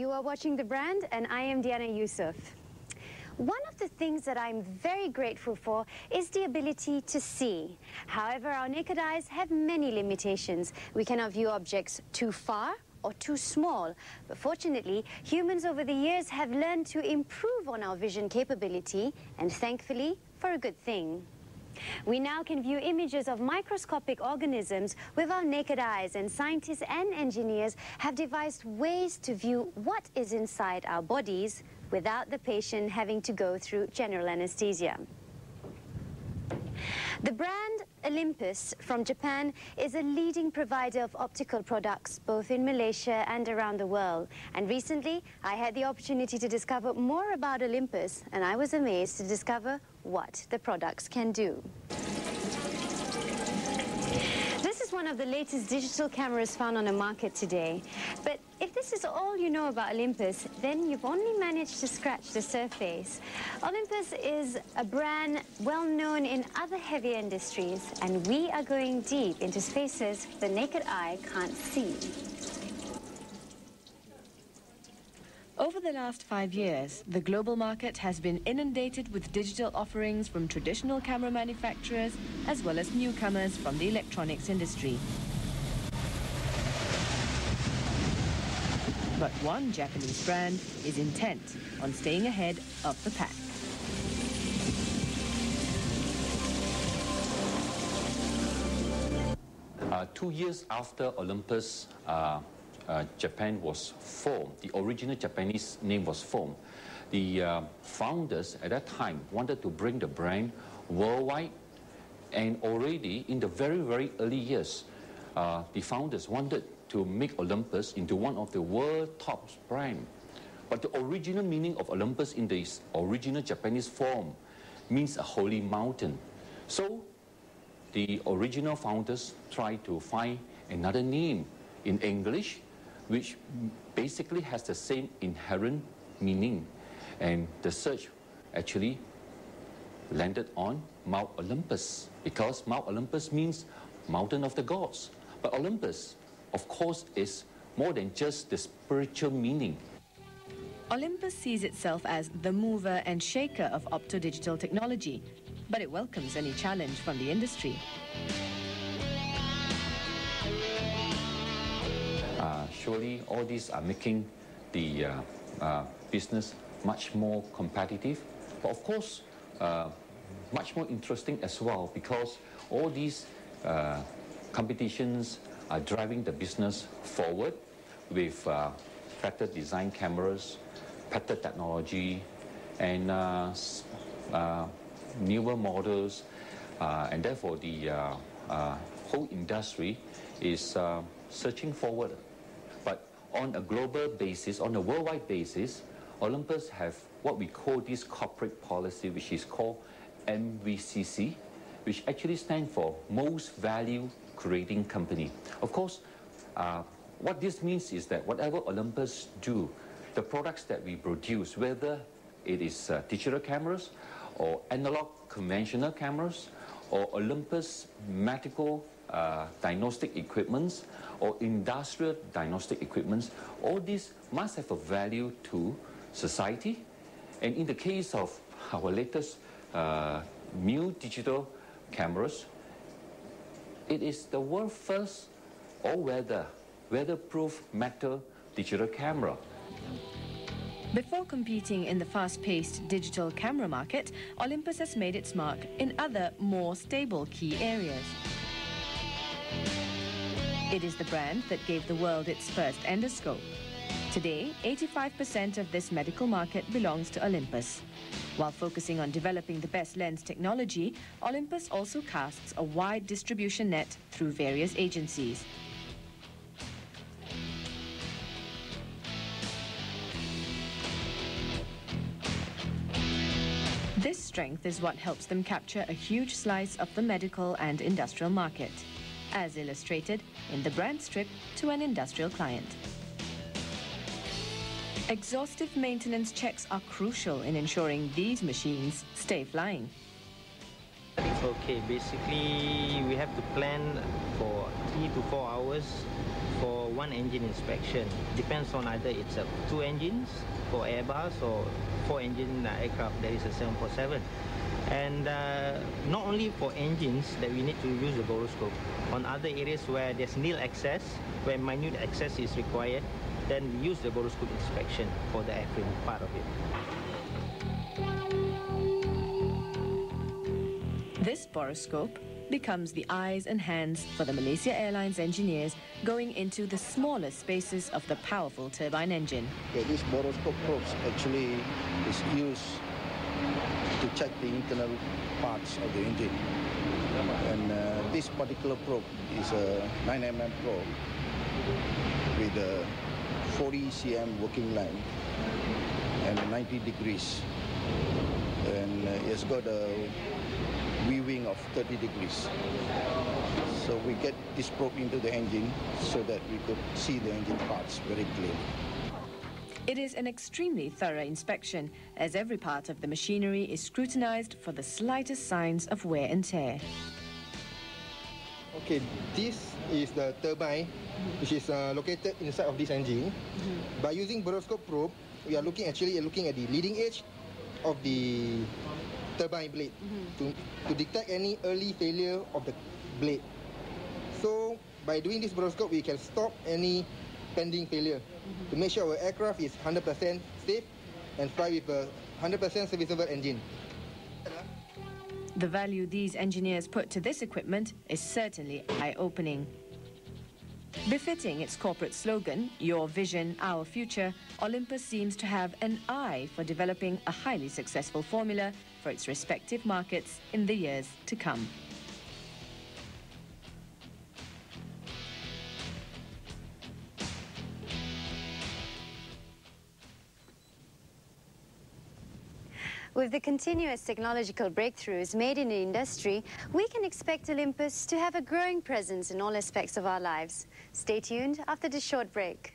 You are watching The Brand, and I am Diana Yusuf. One of the things that I'm very grateful for is the ability to see. However, our naked eyes have many limitations. We cannot view objects too far or too small. But fortunately, humans over the years have learned to improve on our vision capability, and thankfully, for a good thing. We now can view images of microscopic organisms with our naked eyes, and scientists and engineers have devised ways to view what is inside our bodies without the patient having to go through general anesthesia. The brand Olympus from Japan is a leading provider of optical products both in Malaysia and around the world. And recently, I had the opportunity to discover more about Olympus, and I was amazed to discover what the products can do. This is one of the latest digital cameras found on the market today. But if this is all you know about Olympus, then you've only managed to scratch the surface. Olympus is a brand well known in other heavy industries, and we are going deep into spaces the naked eye can't see. Over the last 5 years, the global market has been inundated with digital offerings from traditional camera manufacturers as well as newcomers from the electronics industry. But one Japanese brand is intent on staying ahead of the pack. Two years after Olympus, Japan was formed, the original Japanese name was formed. The founders at that time wanted to bring the brand worldwide, and already in the very, very early years, the founders wanted to make Olympus into one of the world top brands. But the original meaning of Olympus in the original Japanese form means a holy mountain. So the original founders tried to find another name in English which basically has the same inherent meaning. And the search actually landed on Mount Olympus, because Mount Olympus means mountain of the gods. But Olympus, of course, is more than just the spiritual meaning. Olympus sees itself as the mover and shaker of opto-digital technology, but it welcomes any challenge from the industry. Surely all these are making the business much more competitive, but of course much more interesting as well, because all these competitions are driving the business forward with better design cameras, better technology, and newer models, and therefore the whole industry is searching forward. But on a global basis, on a worldwide basis, Olympus have what we call this corporate policy, which is called MVCC, which actually stands for Most Value Creating Company. Of course, what this means is that whatever Olympus do, the products that we produce, whether it is digital cameras or analog conventional cameras or Olympus medical diagnostic equipments or industrial diagnostic equipments, all these must have a value to society. And in the case of our latest new digital cameras, it is the world's first all-weather, weatherproof metal digital camera. Before competing in the fast-paced digital camera market, Olympus has made its mark in other, more stable key areas. It is the brand that gave the world its first endoscope. Today, 85% of this medical market belongs to Olympus. While focusing on developing the best lens technology, Olympus also casts a wide distribution net through various agencies. This strength is what helps them capture a huge slice of the medical and industrial market, as illustrated in the brand strip to an industrial client. Exhaustive maintenance checks are crucial in ensuring these machines stay flying. Okay, basically we have to plan for 3 to 4 hours for one engine inspection. Depends on either it's 2 engines for Airbus or 4 engine aircraft, that is a 747. And not only for engines that we need to use the borescope. On other areas where there's nil access, where minute access is required, then we use the borescope inspection for the airframe part of it. This borescope becomes the eyes and hands for the Malaysia Airlines engineers going into the smaller spaces of the powerful turbine engine. Okay, this borescope probes actually is used to check the internal parts of the engine. And this particular probe is a 9 mm probe with a 40 cm working line and 90 degrees. And it's got a weaving of 30 degrees. So we get this probe into the engine so that we could see the engine parts very clearly. It is an extremely thorough inspection, as every part of the machinery is scrutinized for the slightest signs of wear and tear. Okay, this is the turbine, which is located inside of this engine. By using borescope probe, we are looking at the leading edge of the turbine blade to detect any early failure of the blade. So by doing this borescope, we can stop any pending failure to make sure our aircraft is 100% safe and fly with a 100% serviceable engine. The value these engineers put to this equipment is certainly eye-opening. Befitting its corporate slogan, "Your vision, our future," Olympus seems to have an eye for developing a highly successful formula for its respective markets in the years to come. With the continuous technological breakthroughs made in the industry, we can expect Olympus to have a growing presence in all aspects of our lives. Stay tuned after this short break.